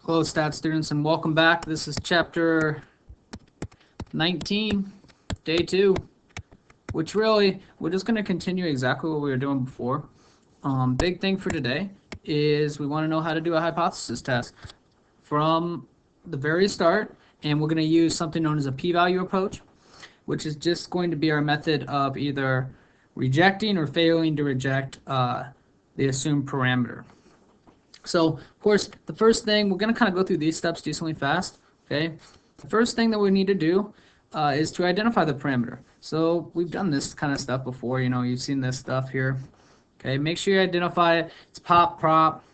Hello, stat students, and welcome back. This is chapter 19, day 2, which really, we're just going to continue exactly what we were doing before. Big thing for today is we want to know how to do a hypothesis test from the very start, and we're going to use something known as a p-value approach, which is just going to be our method of either rejecting or failing to reject the assumed parameter. So, of course, the first thing, we're going to kind of go through these steps decently fast, okay? The first thing that we need to do is to identify the parameter. So we've done this kind of stuff before, you've seen this stuff here. Okay, make sure you identify it. It's pop, prop.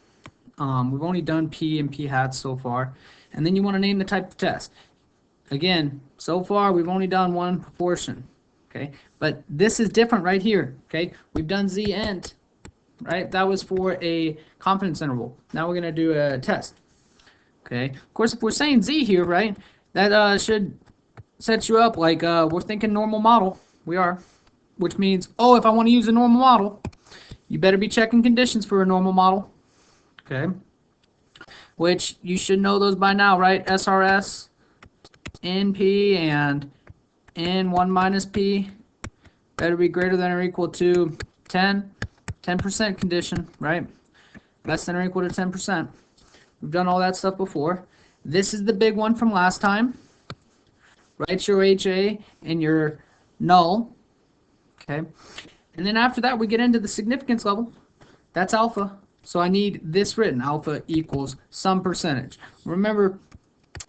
We've only done p and p hats so far. And then you want to name the type of test. Again, so far we've only done one proportion, okay? But this is different right here, okay? We've done z int, right? That was for a confidence interval. Now we're going to do a test. Okay. Of course, if we're saying z here, right, that should set you up like we're thinking normal model. We are. Which means, oh, if I want to use a normal model, you better be checking conditions for a normal model. Okay. Which you should know those by now, right? SRS, NP, and N1 minus P better be greater than or equal to 10% condition, right? Less than or equal to 10%. We've done all that stuff before. This is the big one from last time. Write your HA and your null. Okay. And then after that, we get into the significance level. That's alpha. So I need this written. Alpha equals some percentage. Remember,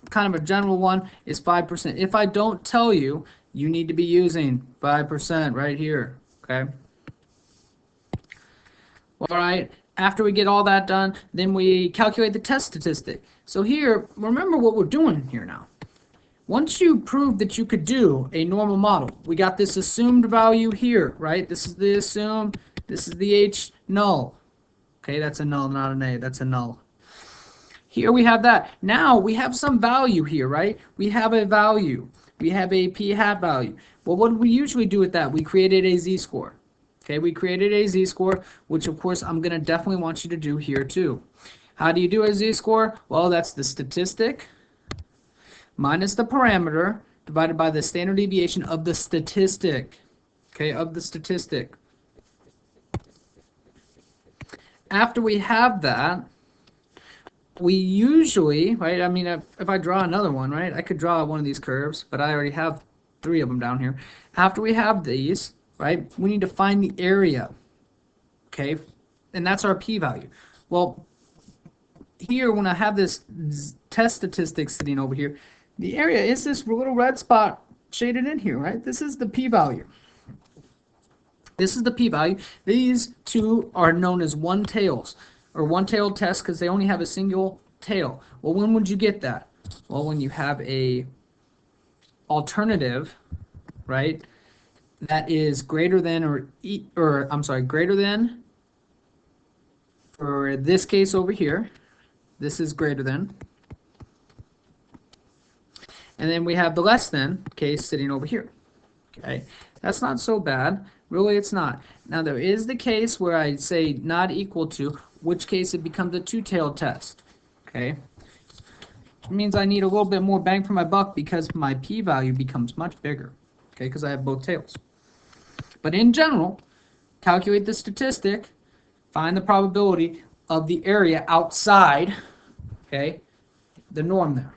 kind of a general one is 5%. If I don't tell you, you need to be using 5% right here. Okay. All right, after we get all that done, then we calculate the test statistic. So here, remember what we're doing here now. Once you prove that you could do a normal model, we got this assumed value here, right? This is the assumed, this is the H null. Okay, that's a null, not an A, that's a null. Here we have that. Now we have some value here, right? We have a value. We have a p hat value. Well, what do we usually do with that? We created a z-score. Okay, we created a z-score, which of course I'm going to definitely want you to do here too. How do you do a z-score? Well, that's the statistic minus the parameter divided by the standard deviation of the statistic. Okay, of the statistic. After we have that, we usually, right, I mean, if I draw another one, right, I could draw one of these curves, but I already have 3 of them down here. After we have these, right, we need to find the area, okay, and that's our p-value. Well, here when I have this test statistic sitting over here, the area is this little red spot shaded in here, right? This is the p-value. This is the p-value. These two are known as one-tails, or one-tailed tests, because they only have a single tail. Well, when would you get that? Well, when you have a alternative, right, that is greater than greater than, for this case over here, this is greater than, and then we have the less than case sitting over here. Okay, that's not so bad. Really, it's not. Now, there is the case where I say not equal to, which case it becomes a two-tailed test. Okay, it means I need a little bit more bang for my buck because my p-value becomes much bigger. Okay, because I have both tails. But in general, calculate the statistic, find the probability of the area outside, okay, the norm there.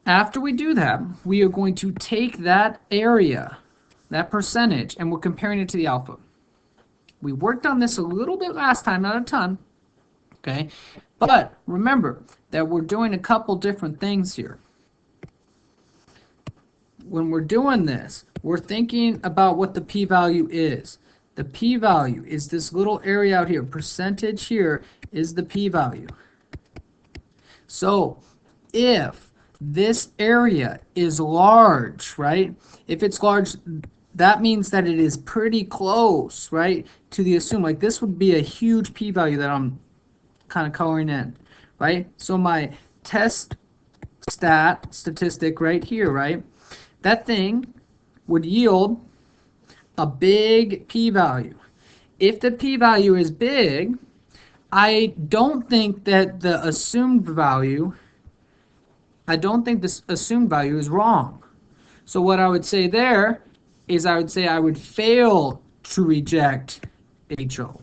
After we do that, we are going to take that area, that percentage, and we're comparing it to the alpha. We worked on this a little bit last time, not a ton, okay? But remember that we're doing a couple different things here. When we're doing this, we're thinking about what the p-value is. The p-value is this little area out here. Percentage here is the p-value. So if this area is large, right? If it's large, that means that it is pretty close, right, to the assumed. Like this would be a huge p-value that I'm kind of coloring in, right? So my test statistic right here, right, that thing would yield a big p-value. if the p-value is big, I don't think that the assumed value, I don't think this assumed value is wrong. So what I would say there is I would say I would fail to reject HO.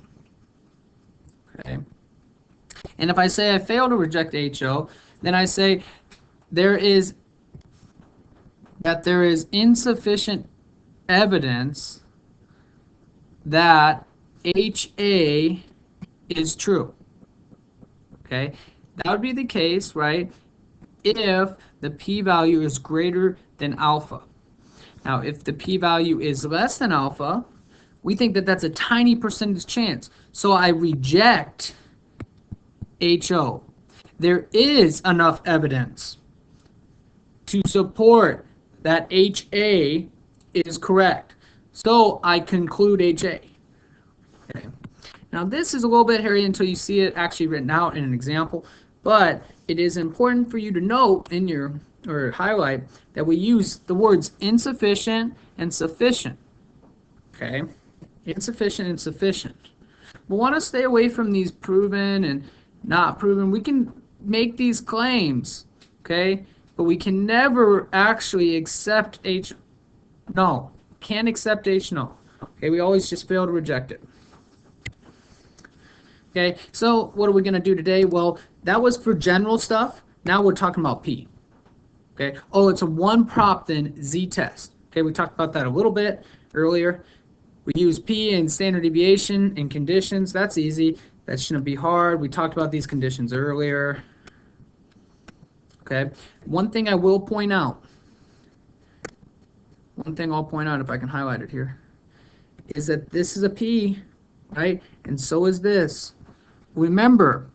Okay. And if I say I fail to reject HO, then I say there is insufficient evidence that HA is true. Okay, that would be the case, right, if the p-value is greater than alpha. Now, if the p-value is less than alpha, we think that that's a tiny percentage chance. So I reject HO. There is enough evidence to support that HA is correct. So I conclude HA. Okay. Now this is a little bit hairy until you see it actually written out in an example, but it is important for you to note in your, or highlight, that we use the words insufficient and sufficient. Okay? Insufficient and sufficient. We want to stay away from these proven and not proven. We can make these claims, okay? But we can never actually accept H no. Can't accept H no. Okay, we always just fail to reject it. Okay, so what are we going to do today? Well, that was for general stuff. Now we're talking about P. Okay, oh, it's a one prop then z-test. Okay, we talked about that a little bit earlier. We use P in standard deviation and conditions. That's easy. That shouldn't be hard. We talked about these conditions earlier. Okay, one thing I will point out, if I can highlight it here, is that this is a P, right? And so is this. Remember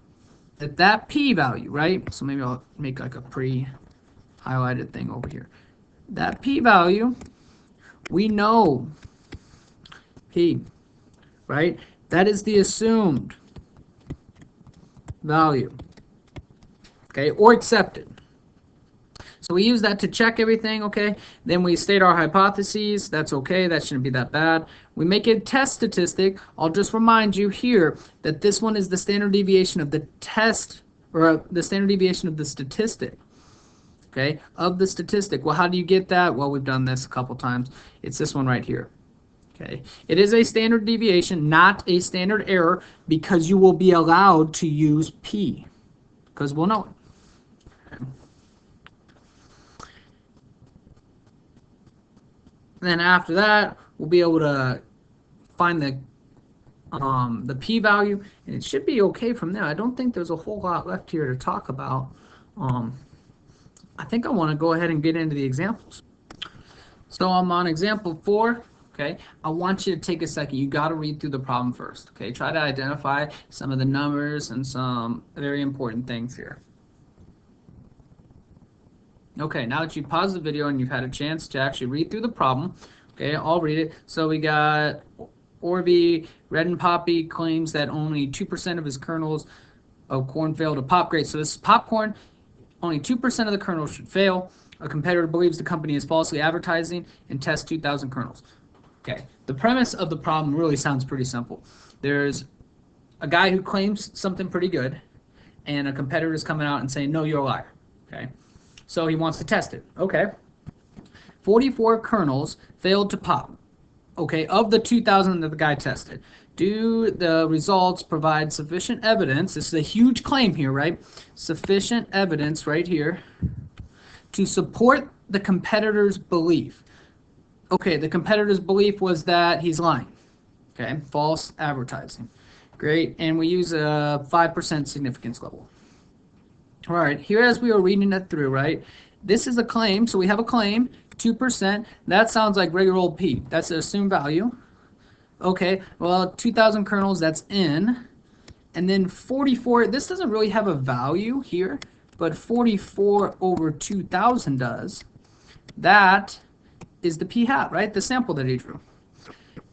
that that P value, right? So maybe I'll make like a pre-highlighted thing over here. That P value, we know P, right? That is the assumed value, okay, or accepted. So we use that to check everything, okay? Then we state our hypotheses. That's okay. That shouldn't be that bad. We make a test statistic. I'll just remind you here that this one is the standard deviation of the test, or the standard deviation of the statistic, okay, of the statistic. Well, how do you get that? Well, we've done this a couple times. It's this one right here. Okay. It is a standard deviation, not a standard error, because you will be allowed to use P, because we'll know it. Okay. Then after that, we'll be able to find the p-value, and it should be okay from there. I don't think there's a whole lot left here to talk about. I think I want to go ahead and get into the examples. So I'm on example 4. Okay, I want you to take a second. You got to read through the problem first. Okay, try to identify some of the numbers and some very important things here. Okay, now that you've paused the video and you've had a chance to actually read through the problem, okay, I'll read it. So we got Orby Red and Poppy claims that only 2% of his kernels of corn fail to pop. Great, so this is popcorn. Only 2% of the kernels should fail. A competitor believes the company is falsely advertising and tests 2,000 kernels. Okay, the premise of the problem really sounds pretty simple. There's a guy who claims something pretty good, and a competitor is coming out and saying, no, you're a liar. Okay. So he wants to test it. Okay. 44 kernels failed to pop. Okay, of the 2,000 that the guy tested. Do the results provide sufficient evidence? This is a huge claim here, right? Sufficient evidence right here to support the competitor's belief. Okay, the competitor's belief was that he's lying. Okay, false advertising. Great, and we use a 5% significance level. All right, here as we are reading it through, right, this is a claim, so we have a claim, 2%. That sounds like regular old P. That's the assumed value. Okay, well, 2,000 kernels, that's N. And then 44, this doesn't really have a value here, but 44 over 2,000 does. That is the P hat, right, the sample that he drew.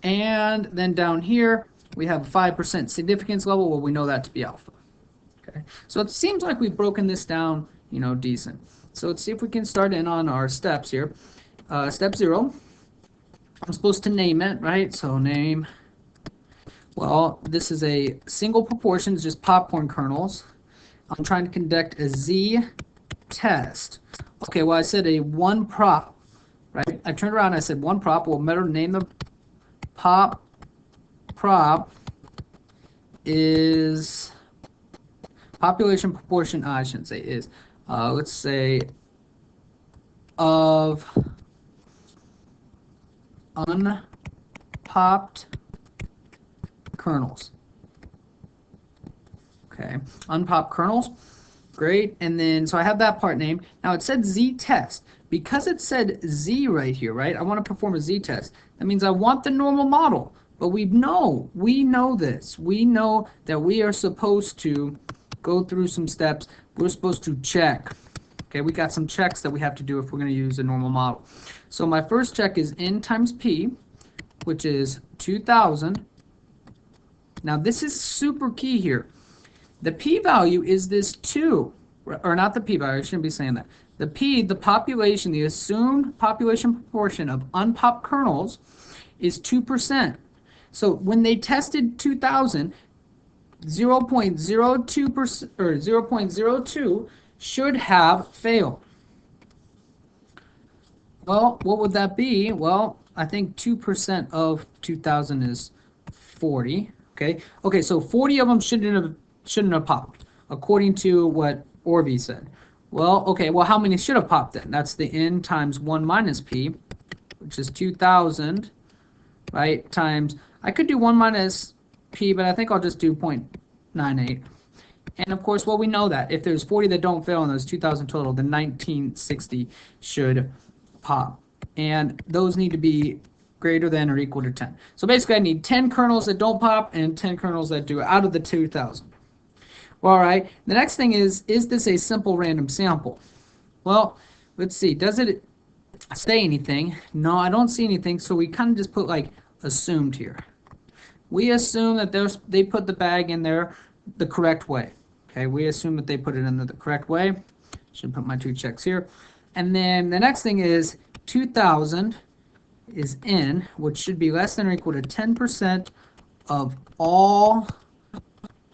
And then down here, we have a 5% significance level. Well, we know that to be alpha. Okay, so it seems like we've broken this down, you know, decent. So let's see if we can start in on our steps here. Step 0, I'm supposed to name it, right? So name Well, this is a single proportion, it's just popcorn kernels. I'm trying to conduct a z-test. Okay, well, I said a one prop, right? I turned around and I said one prop. We'll better name the prop is population proportion, I shouldn't say is, let's say of unpopped kernels. Okay, unpopped kernels. Great. And then, so I have that part named. Now it said z-test. Because it said z right here, right? I want to perform a z-test. That means I want the normal model. But we know this. We know that we are supposed to go through some steps. We're supposed to check. Okay, we got some checks that we have to do if we're going to use a normal model. So my first check is n times p, which is 2,000. Now this is super key here. The p-value is this 2, or not the p-value, I shouldn't be saying that. The p, the population, the assumed population proportion of unpopped kernels is 2%. So when they tested 2,000, 0.02% or 0.02 should have failed. Well, what would that be? Well, I think 2% of 2,000 is 40. Okay, so 40 of them shouldn't have popped, according to what Orby said. Well, okay, well, how many should have popped then? That's the n times 1 minus p, which is 2,000, right, times, I could do 1 minus p, but I think I'll just do 0.98. And of course, well, we know that if there's 40 that don't fail and there's 2,000 total, then 1960 should pop. And those need to be greater than or equal to 10. So basically, I need 10 kernels that don't pop and 10 kernels that do out of the 2,000. Well, all right, the next thing is this a simple random sample? Well, let's see, does it say anything? No, I don't see anything, so we kind of just put like assumed here. We assume that they put the bag in there the correct way. Okay, we assume that they put it in the correct way. Should put my 2 checks here. And then the next thing is 2,000 is n, which should be less than or equal to 10% of all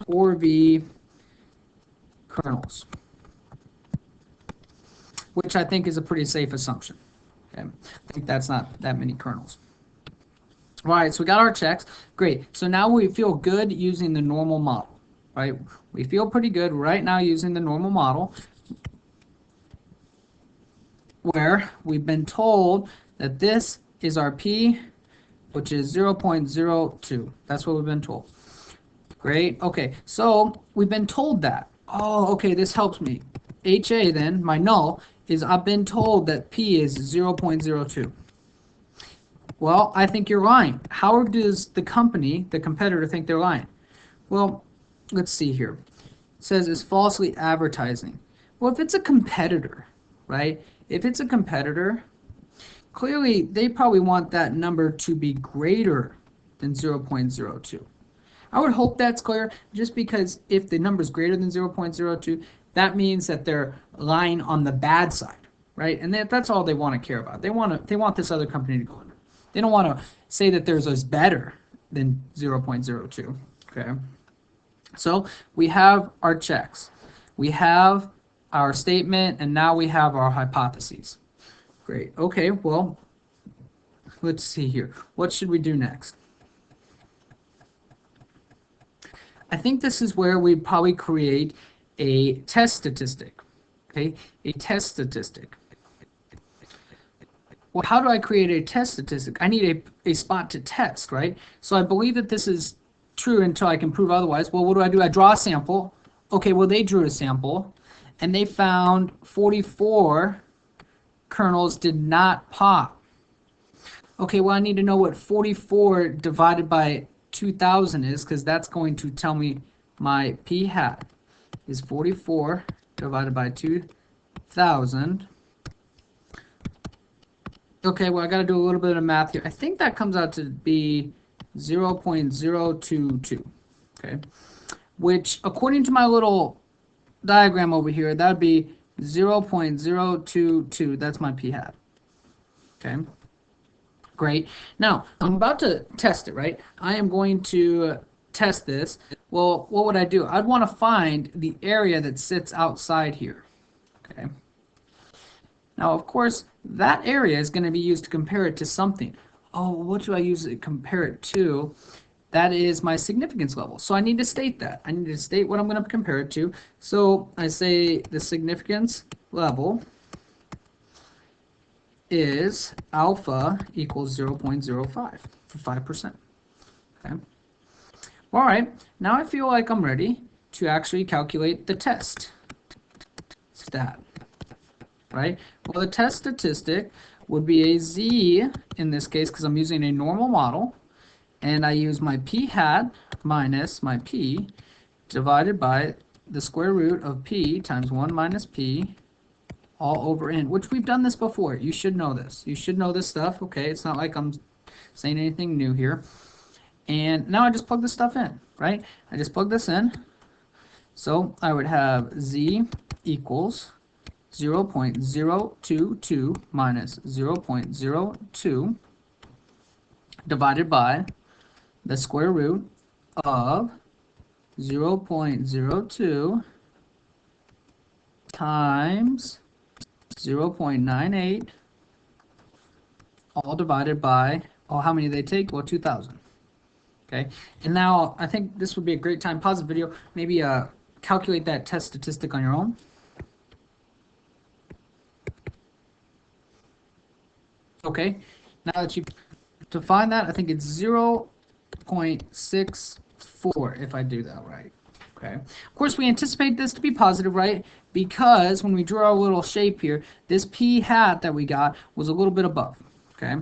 Orby kernels, which I think is a pretty safe assumption. Okay, I think that's not that many kernels. All right, so we got our checks. Great. So now we feel good using the normal model, right? We feel pretty good right now using the normal model, where we've been told that this is our p, which is 0.02. That's what we've been told. Great. Okay, so we've been told that. Oh, okay, this helps me. HA then, my null, is I've been told that P is 0.02. Well, I think you're lying. How does the company, the competitor, think they're lying? Well, let's see here. It says it's falsely advertising. Well, if it's a competitor, right? If it's a competitor, clearly they probably want that number to be greater than 0.02. I would hope that's clear, just because if the number is greater than 0.02, that means that they're lying on the bad side, right? And that's all they want to care about. They want this other company to go under. They don't want to say that theirs is better than 0.02. Okay. So we have our checks, we have our statement, and now we have our hypotheses. Great. Okay. Well, let's see here. What should we do next? I think this is where we probably create a test statistic. Okay, a test statistic. Well, how do I create a test statistic? I need a spot to test, right? So I believe that this is true until I can prove otherwise. Well, what do? I draw a sample. Okay, well, they drew a sample, and they found 44 kernels did not pop. Okay, well, I need to know what 44 divided by 2,000 is, because that's going to tell me my p hat is 44 divided by 2,000. Okay, well, I got to do a little bit of math here. I think that comes out to be 0.022, okay, which according to my little diagram over here, that would be 0.022. That's my p hat. Okay. Great. Now, I'm about to test it, right? I am going to test this, well, what would I do? I'd want to find the area that sits outside here. Okay. Now, of course, that area is going to be used to compare it to something. Oh, what do I use to compare it to? That is my significance level. So I need to state that. I need to state what I'm going to compare it to. So I say the significance level is alpha equals 0.05 for 5%. Okay. All right, now I feel like I'm ready to actually calculate the test stat, right? Well, the test statistic would be a z in this case because I'm using a normal model, and I use my p hat minus my p divided by the square root of p times 1 minus p all over n, which we've done this before. You should know this. You should know this stuff, okay? It's not like I'm saying anything new here. And now I just plug this stuff in, right? I just plug this in. So I would have z equals 0.022 minus 0.02 divided by the square root of 0.02 times 0.98 all divided by, oh, how many did they take? Well, 2,000. Okay, and now I think this would be a great time, pause the video, maybe calculate that test statistic on your own. Okay, now that you've defined that, I think it's 0.64 if I do that right. Okay, of course we anticipate this to be positive, right? Because when we drew our little shape here, this p hat that we got was a little bit above. Okay,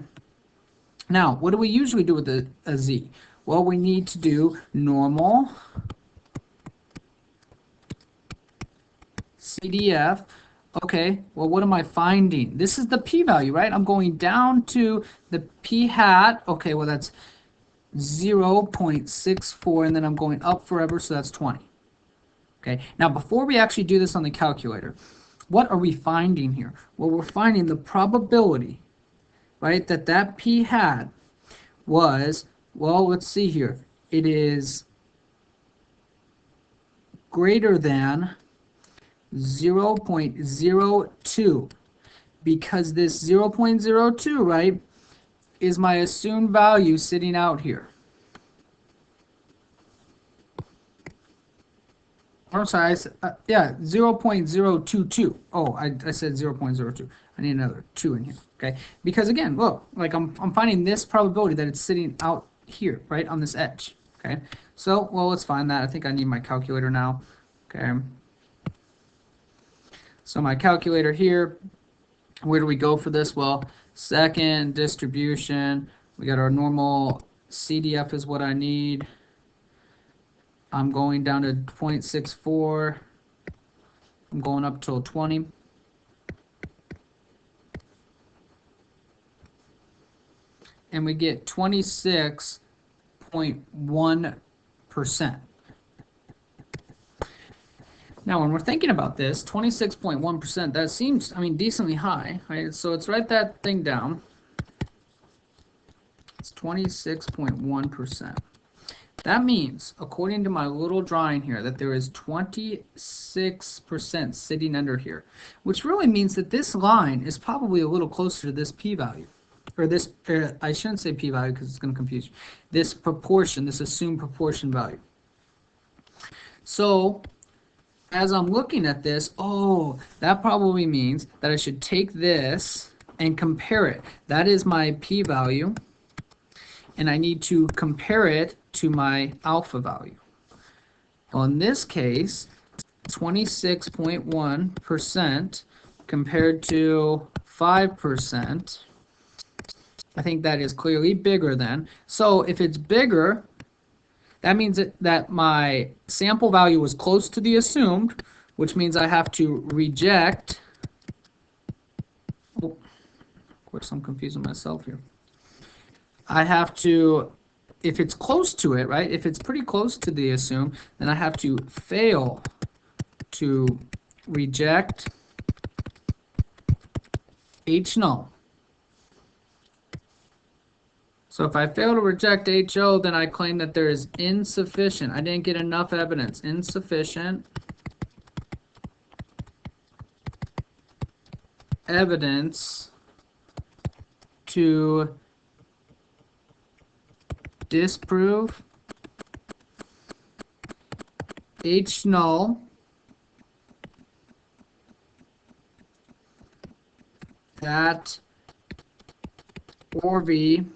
now what do we usually do with a z? Well, we need to do normal CDF. Okay, well, what am I finding? This is the p-value, right? I'm going down to the p hat. Okay, well, that's 0.64, and then I'm going up forever, so that's 20. Okay, now before we actually do this on the calculator, what are we finding here? Well, we're finding the probability, right, that p hat was, well, let's see here. It is greater than 0.02 because this 0.02, right, is my assumed value sitting out here. I'm sorry, yeah, 0.022. Oh, I said 0.02. I need another 2 in here, okay? Because again, look, like I'm finding this probability that it's sitting out here, right, on this edge, okay? So, well, let's find that. I think I need my calculator now, okay? So my calculator here, where do we go for this? Well, second distribution, we got our normal CDF is what I need. I'm going down to 0.64. I'm going up till 20. And we get 26.1%. Now, when we're thinking about this, 26.1%, that seems, I mean, decently high, right? So let's write that thing down. It's 26.1%. That means, according to my little drawing here, that there is 26% sitting under here, which really means that this line is probably a little closer to this p-value. Or this, I shouldn't say p-value because it's going to confuse you. This proportion, this assumed proportion value. So, as I'm looking at this, oh, that probably means that I should take this and compare it. That is my p-value, and I need to compare it to my alpha value. Well, in this case, 26.1% compared to 5%, I think that is clearly bigger than. So if it's bigger, that means that my sample value was close to the assumed, which means I have to reject. Oh, of course, I'm confusing myself here. I have to, if it's close to it, right? If it's pretty close to the assumed, then I have to fail to reject H null. So if I fail to reject HO, then I claim that there is insufficient. I didn't get enough evidence. Insufficient evidence to disprove H null that Orvie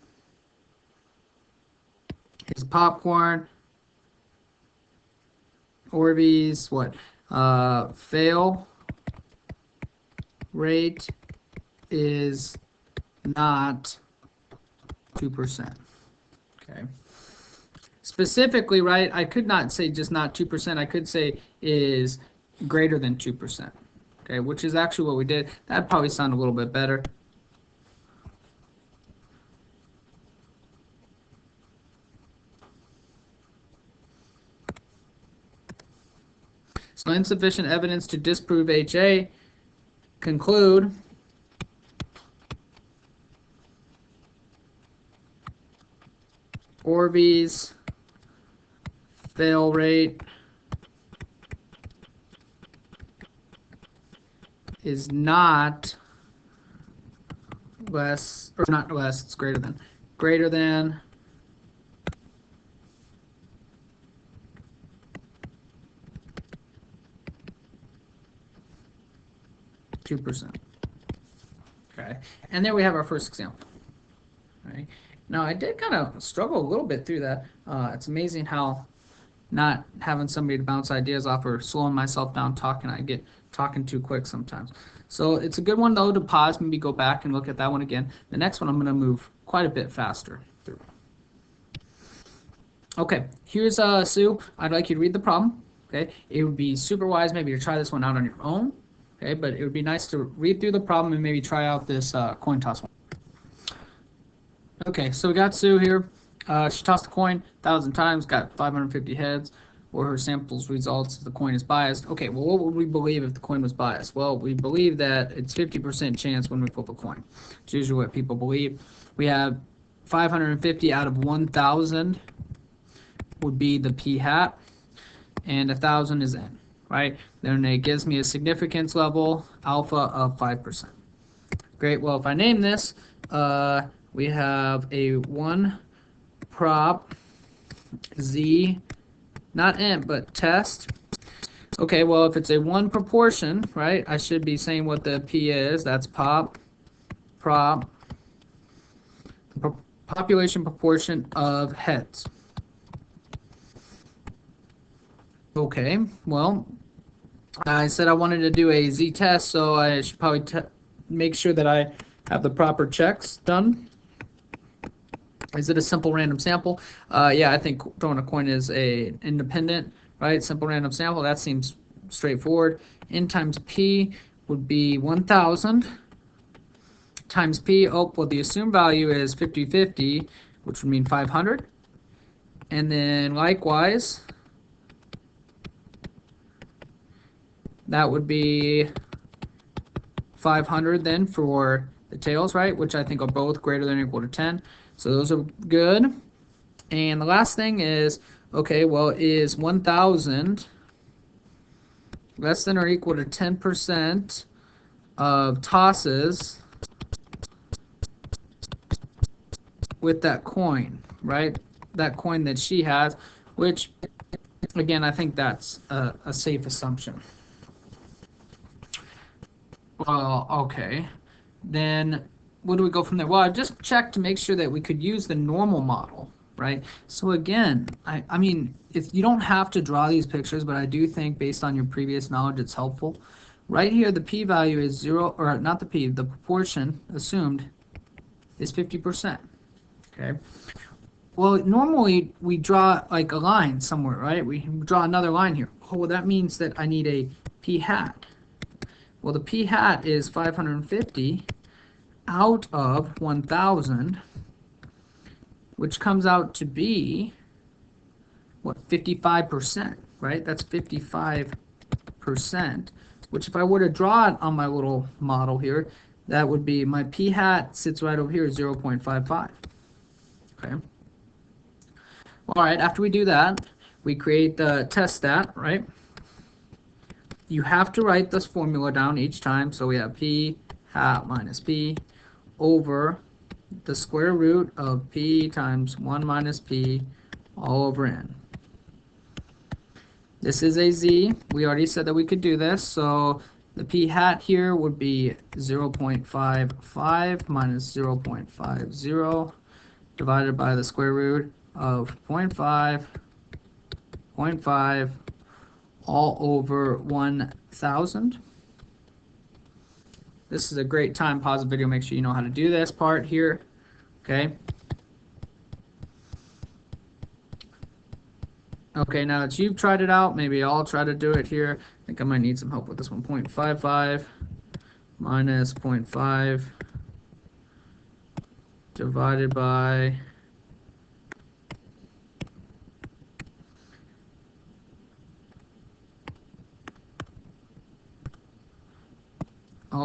is popcorn. Orvie's what? Fail rate is not 2%. Okay. Specifically, right, I could not say just not 2%. I could say is greater than 2%. Okay, which is actually what we did. That'd probably sound a little bit better. So insufficient evidence to disprove HA. Conclude Orvie's fail rate is not less, or not less, it's greater than 2%. Okay, and there we have our first example. Right. Now I did kind of struggle a little bit through that. It's amazing how not having somebody to bounce ideas off or slowing myself down talking, I get talking too quick sometimes. So it's a good one though to pause, maybe go back and look at that one again. The next one I'm going to move quite a bit faster through. Okay, here's Sue. I'd like you to read the problem. Okay, it would be super wise maybe to try this one out on your own. Okay, but it would be nice to read through the problem and maybe try out this coin toss one. Okay, so we got Sue here. She tossed a coin 1,000 times, got 550 heads, or her samples results if the coin is biased. Okay, well, what would we believe if the coin was biased? Well, we believe that it's 50% chance when we flip a coin. It's usually what people believe. We have 550 out of 1,000 would be the p hat, and 1,000 is n, right? Then it gives me a significance level, alpha of 5%. Great, well, if I name this, we have a 1 prop z, not n, but test. Okay, well, if it's a 1 proportion, right, I should be saying what the p is. That's prop, population proportion of heads. Okay, well, I said I wanted to do a z-test, so I should probably make sure that I have the proper checks done. Is it a simple random sample? Yeah, I think throwing a coin is a independent, right? Simple random sample, that seems straightforward. N times P would be 1,000 times P. Oh, well, the assumed value is 50-50, which would mean 500. And then likewise, that would be 500 then for the tails, right? Which I think are both greater than or equal to 10. So those are good. And the last thing is, okay, well, is 1,000 less than or equal to 10% of tosses with that coin, right? That coin that she has, which, again, I think that's a safe assumption. Well, okay. Then what do we go from there? Well, I just checked to make sure that we could use the normal model, right? So again, I mean, if you don't have to draw these pictures, but I do think based on your previous knowledge, it's helpful. Right here, the p-value is 0, or not the p, the proportion assumed is 50%, okay? Well, normally we draw like a line somewhere, right? We draw another line here. Oh, well, that means that I need a p hat. Well, the p hat is 550 out of 1,000, which comes out to be, what, 55%, right? That's 55%, which if I were to draw it on my little model here, that would be my p hat sits right over here, 0.55. Okay. All right, after we do that, we create the test stat, right? You have to write this formula down each time. So we have p hat minus p over the square root of p times 1 minus p all over n. This is a z. We already said that we could do this. So the p hat here would be 0.55 minus 0.50 divided by the square root of 0.5 all over 1,000. This is a great time. Pause the video. Make sure you know how to do this part here. Okay. Okay, now that you've tried it out, maybe I'll try to do it here. I think I might need some help with this one. 0.55 minus 0.5 divided by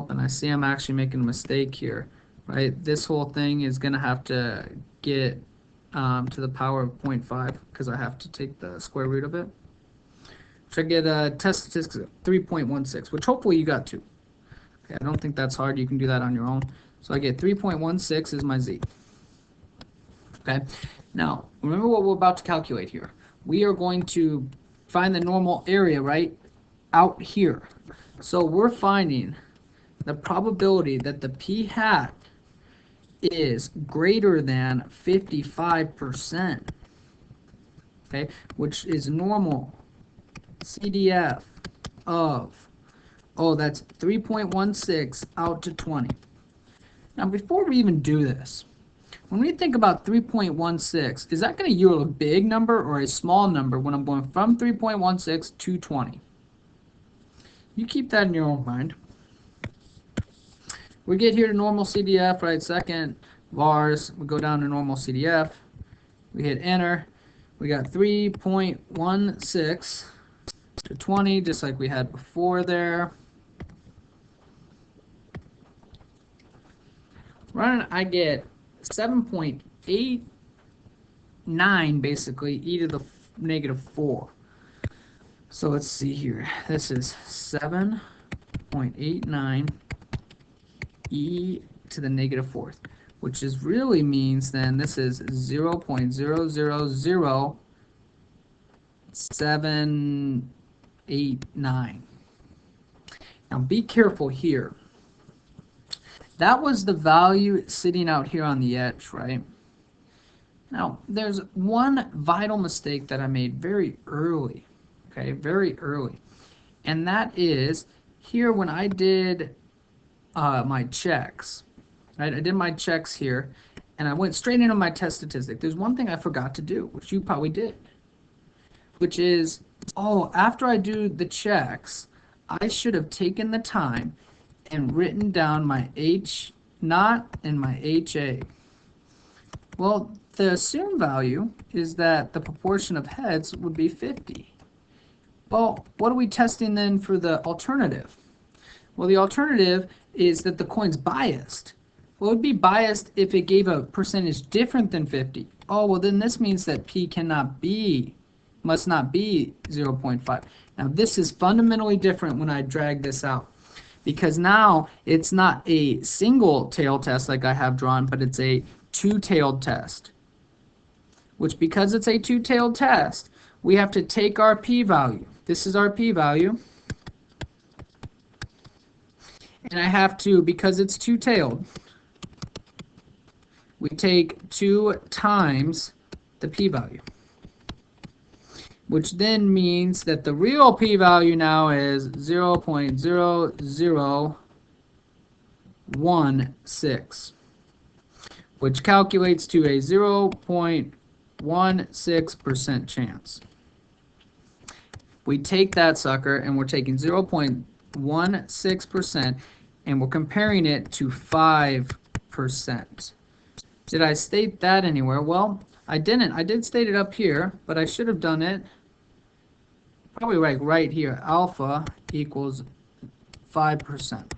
and I see I'm actually making a mistake here, right? This whole thing is going to have to get to the power of 0.5 because I have to take the square root of it. So I get a test statistics of 3.16, which hopefully you got to. Okay, I don't think that's hard. You can do that on your own. So I get 3.16 is my z. Okay, now remember what we're about to calculate here. We are going to find the normal area, right, out here. So we're finding the probability that the p hat is greater than 55%, okay, which is normal CDF of, that's 3.16 out to 20. Now, before we even do this, when we think about 3.16, is that going to yield a big number or a small number when I'm going from 3.16 to 20? You keep that in your own mind. We get here to normal CDF, right? Second vars, we go down to normal CDF. We hit enter. We got 3.16 to 20, just like we had before there. Running, I get 7.89 basically e to the -4. So let's see here. This is 7.89 e to the -4th, which is really means then this is 0.000789. Now be careful here. That was the value sitting out here on the edge, right? Now, there's one vital mistake that I made very early, okay, very early. And that is here when I did my checks, right? I did my checks here, and I went straight into my test statistic. There's one thing I forgot to do, which you probably did, which is, after I do the checks, I should have taken the time and written down my H naught and my HA. Well, the assumed value is that the proportion of heads would be 50. Well, what are we testing then for the alternative? Well, the alternative is that the coin's biased. Well, it would be biased if it gave a percentage different than 50. Oh, well, then this means that P must not be 0.5. Now, this is fundamentally different when I drag this out, because now it's not a single tail test like I have drawn, but it's a two-tailed test, which because it's a two-tailed test, we have to take our p-value. This is our p-value. And I have to, because it's two-tailed, we take 2 times the p-value, which then means that the real p-value now is 0.0016, which calculates to a 0.16% chance. We take that sucker and we're taking 0.16% and we're comparing it to 5%. Did I state that anywhere? Well, I didn't. I did state it up here, but I should have done it probably right here. Alpha equals 5%.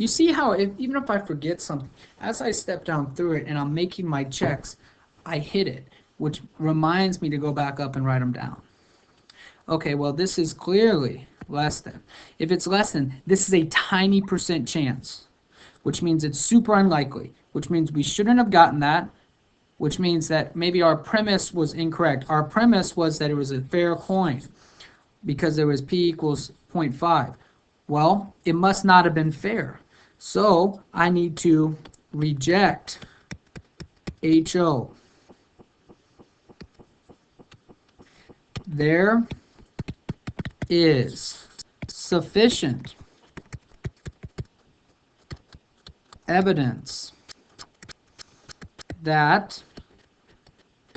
You see how even if I forget something, as I step down through it and I'm making my checks, I hit it, which reminds me to go back up and write them down. Okay, well, this is clearly less than. If it's less than, this is a tiny percent chance, which means it's super unlikely, which means we shouldn't have gotten that, which means that maybe our premise was incorrect. Our premise was that it was a fair coin because there was P equals 0.5. Well, it must not have been fair. So I need to reject HO. There is sufficient evidence that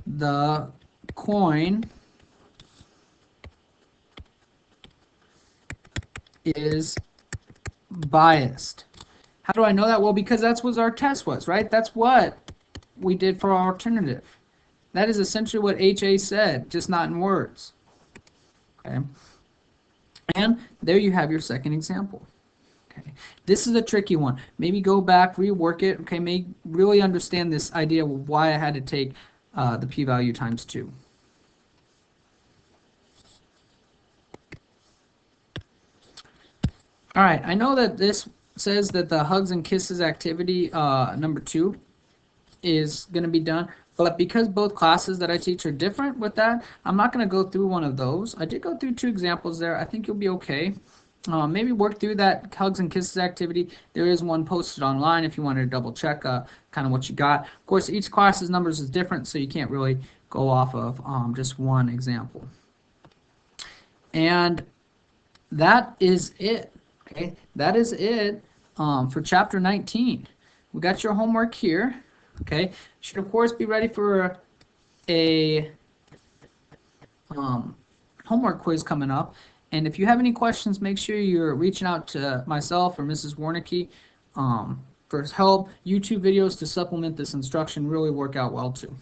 the coin is biased. How do I know that? Well, because that's what our test was, right? That's what we did for our alternative. That is essentially what HA said, just not in words. Okay. And there you have your second example. Okay. This is a tricky one. Maybe go back, rework it. Okay, maybe really understand this idea of why I had to take the p-value times 2. All right, I know that this says that the hugs and kisses activity number 2 is going to be done, but because both classes that I teach are different with that, I'm not going to go through one of those. I did go through 2 examples there. I think you'll be okay. Maybe work through that hugs and kisses activity. There is one posted online if you wanted to double check kind of what you got. Of course, each class's numbers is different, so you can't really go off of just one example. And that is it. Okay, that is it for chapter 19. We got your homework here. Okay, should of course be ready for a homework quiz coming up. And if you have any questions, make sure you're reaching out to myself or Mrs. Warnicki for help. YouTube videos to supplement this instruction really work out well too.